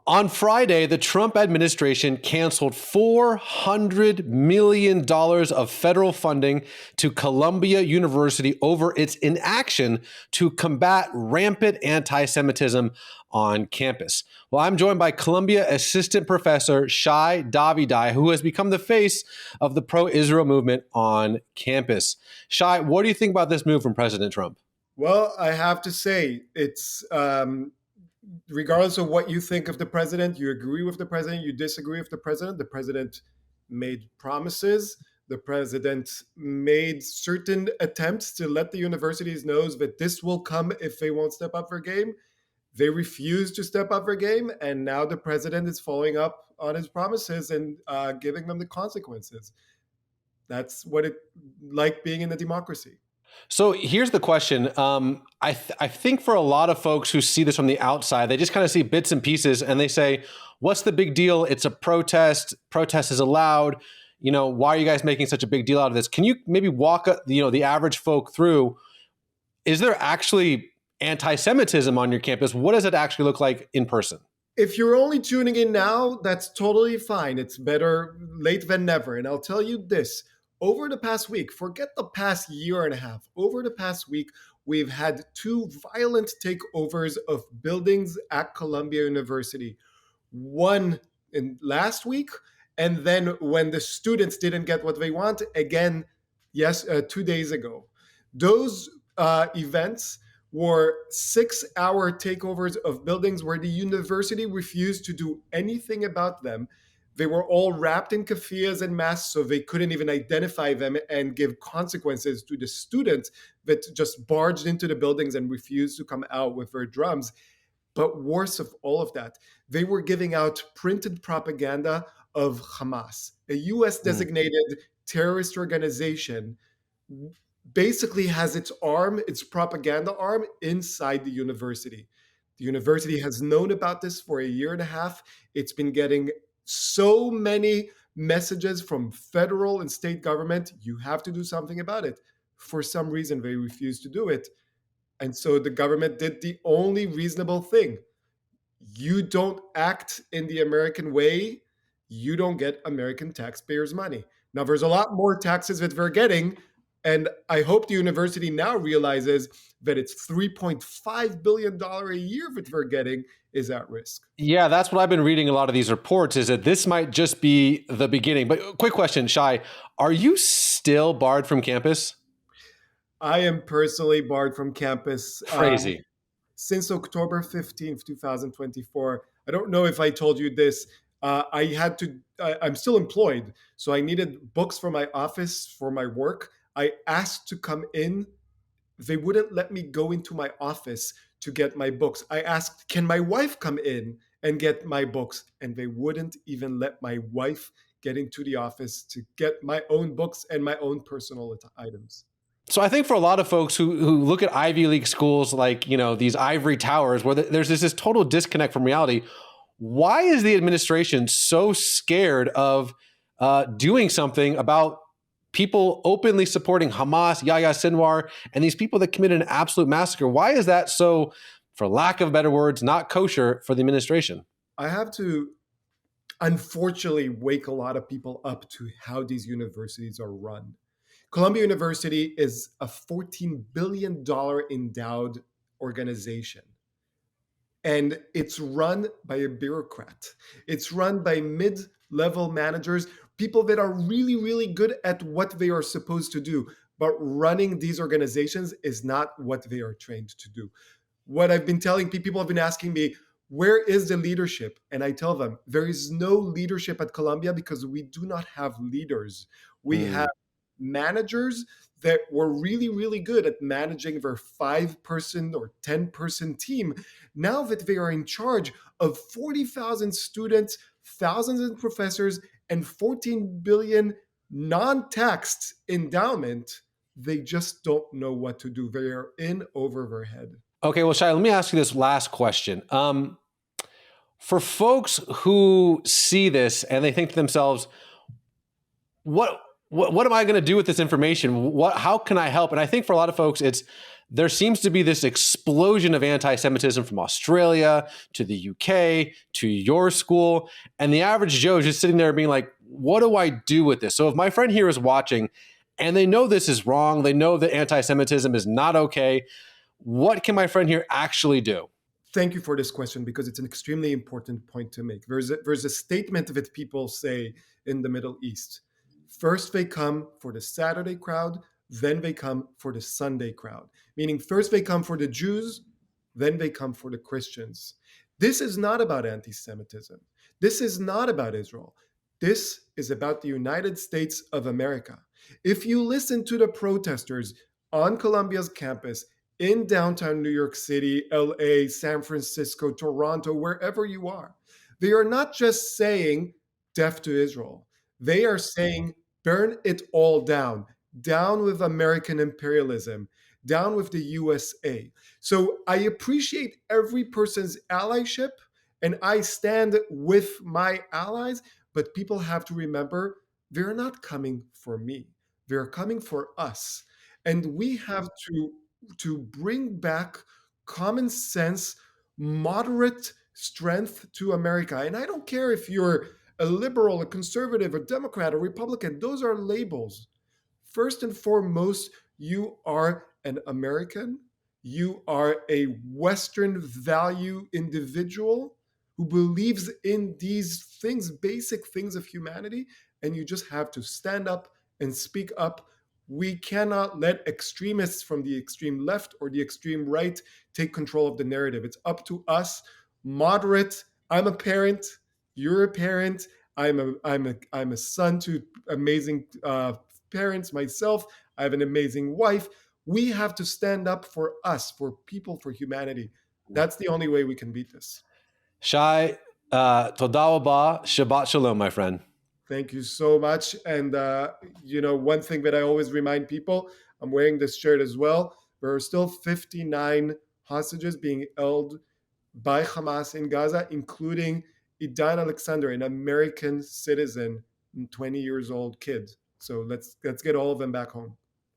On Friday, the Trump administration canceled $400 million of federal funding to Columbia University over its inaction to combat rampant anti-Semitism on campus. Well, I'm joined by Columbia Assistant Professor Shai Davidai, who has become the face of the pro-Israel movement on campus. Shai, what do you think about this move from President Trump? Well, I have to say, it's regardless of what you think of the president, you agree with the president, you disagree with the president. The president made promises. The president made certain attempts to let the universities know that this will come if they won't step up their game. They refused to step up their game, and now the president is following up on his promises and giving them the consequences. That's what it like being in a democracy. So here's the question. I think for a lot of folks who see this from the outside, they just kind of see bits and pieces and they say, what's the big deal? It's a protest. Protest is allowed. Why are you guys making such a big deal out of this? Can you maybe walk, the average folk through, is there actually anti-Semitism on your campus? What does it actually look like in person? If you're only tuning in now, that's totally fine. It's better late than never. And I'll tell you this. Over the past week, forget the past year and a half, over the past week, we've had two violent takeovers of buildings at Columbia University. One in last week, and then when the students didn't get what they want, again, 2 days ago. Those events were 6-hour takeovers of buildings where the university refused to do anything about them. They were all wrapped in keffiyehs and masks, so they couldn't even identify them and give consequences to the students that just barged into the buildings and refused to come out with their drums. But worse of all of that, they were giving out printed propaganda of Hamas, a U.S. designated terrorist organization, basically has its propaganda arm inside the university. The university has known about this for a year and a half. It's been getting so many messages from federal and state government, you have to do something about it. For some reason, they refused to do it. And so the government did the only reasonable thing. You don't act in the American way, you don't get American taxpayers' money. Now, there's a lot more taxes that they're getting, and I hope the university now realizes that it's $3.5 billion a year that they're getting is at risk. Yeah, that's what I've been reading a lot of these reports, is that this might just be the beginning. But quick question, Shai, are you still barred from campus? I am personally barred from campus. Crazy. Since October 15th, 2024. I don't know if I told you this. I'm still employed, so I needed books for my office, for my work. I asked to come in. They wouldn't let me go into my office to get my books. I asked, can my wife come in and get my books? And they wouldn't even let my wife get into the office to get my own books and my own personal items. So I think for a lot of folks who look at Ivy League schools like, these ivory towers where there's this total disconnect from reality, why is the administration so scared of doing something about people openly supporting Hamas, Yahya Sinwar, and these people that committed an absolute massacre? Why is that so, for lack of better words, not kosher for the administration? I have to, unfortunately, wake a lot of people up to how these universities are run. Columbia University is a $14 billion endowed organization. And it's run by a bureaucrat. It's run by mid-level managers, people that are really, really good at what they are supposed to do. But running these organizations is not what they are trained to do. What I've been telling people have been asking me, where is the leadership? And I tell them, there is no leadership at Columbia because we do not have leaders. We have managers that were really, really good at managing their 5-person or 10-person team. Now that they are in charge of 40,000 students, thousands of professors, and 14 billion non-taxed endowment, they just don't know what to do. They are in over their head. Okay, well, Shai, let me ask you this last question. For folks who see this and they think to themselves, what what am I going to do with this information? How can I help? And I think for a lot of folks, there seems to be this explosion of anti-Semitism from Australia to the UK to your school. And the average Joe is just sitting there being like, what do I do with this? So if my friend here is watching and they know this is wrong, they know that anti-Semitism is not okay, what can my friend here actually do? Thank you for this question, because it's an extremely important point to make. There's a statement that people say in the Middle East. First they come for the Saturday crowd, then they come for the Sunday crowd. Meaning first they come for the Jews, then they come for the Christians. This is not about anti-Semitism. This is not about Israel. This is about the United States of America. If you listen to the protesters on Columbia's campus, in downtown New York City, LA, San Francisco, Toronto, wherever you are, they are not just saying death to Israel. They are saying burn it all down, down with American imperialism, down with the USA. So I appreciate every person's allyship and I stand with my allies, but people have to remember they're not coming for me. They're coming for us. And we have to bring back common sense, moderate strength to America. And I don't care if you're a liberal, a conservative, a Democrat, a Republican, those are labels. First and foremost, you are an American. You are a Western value individual who believes in these things, basic things of humanity, and you just have to stand up and speak up. We cannot let extremists from the extreme left or the extreme right take control of the narrative. It's up to us, moderate. I'm a parent. You're a parent. I'm a son to amazing parents myself. I have an amazing wife. We have to stand up for us, for people, for humanity. That's the only way we can beat this. Shai, toda rabah, Shabbat shalom, my friend. Thank you so much. And, one thing that I always remind people, I'm wearing this shirt as well. There are still 59 hostages being held by Hamas in Gaza, including Idan Alexander, an American citizen, 20 years old kid. So let's get all of them back home.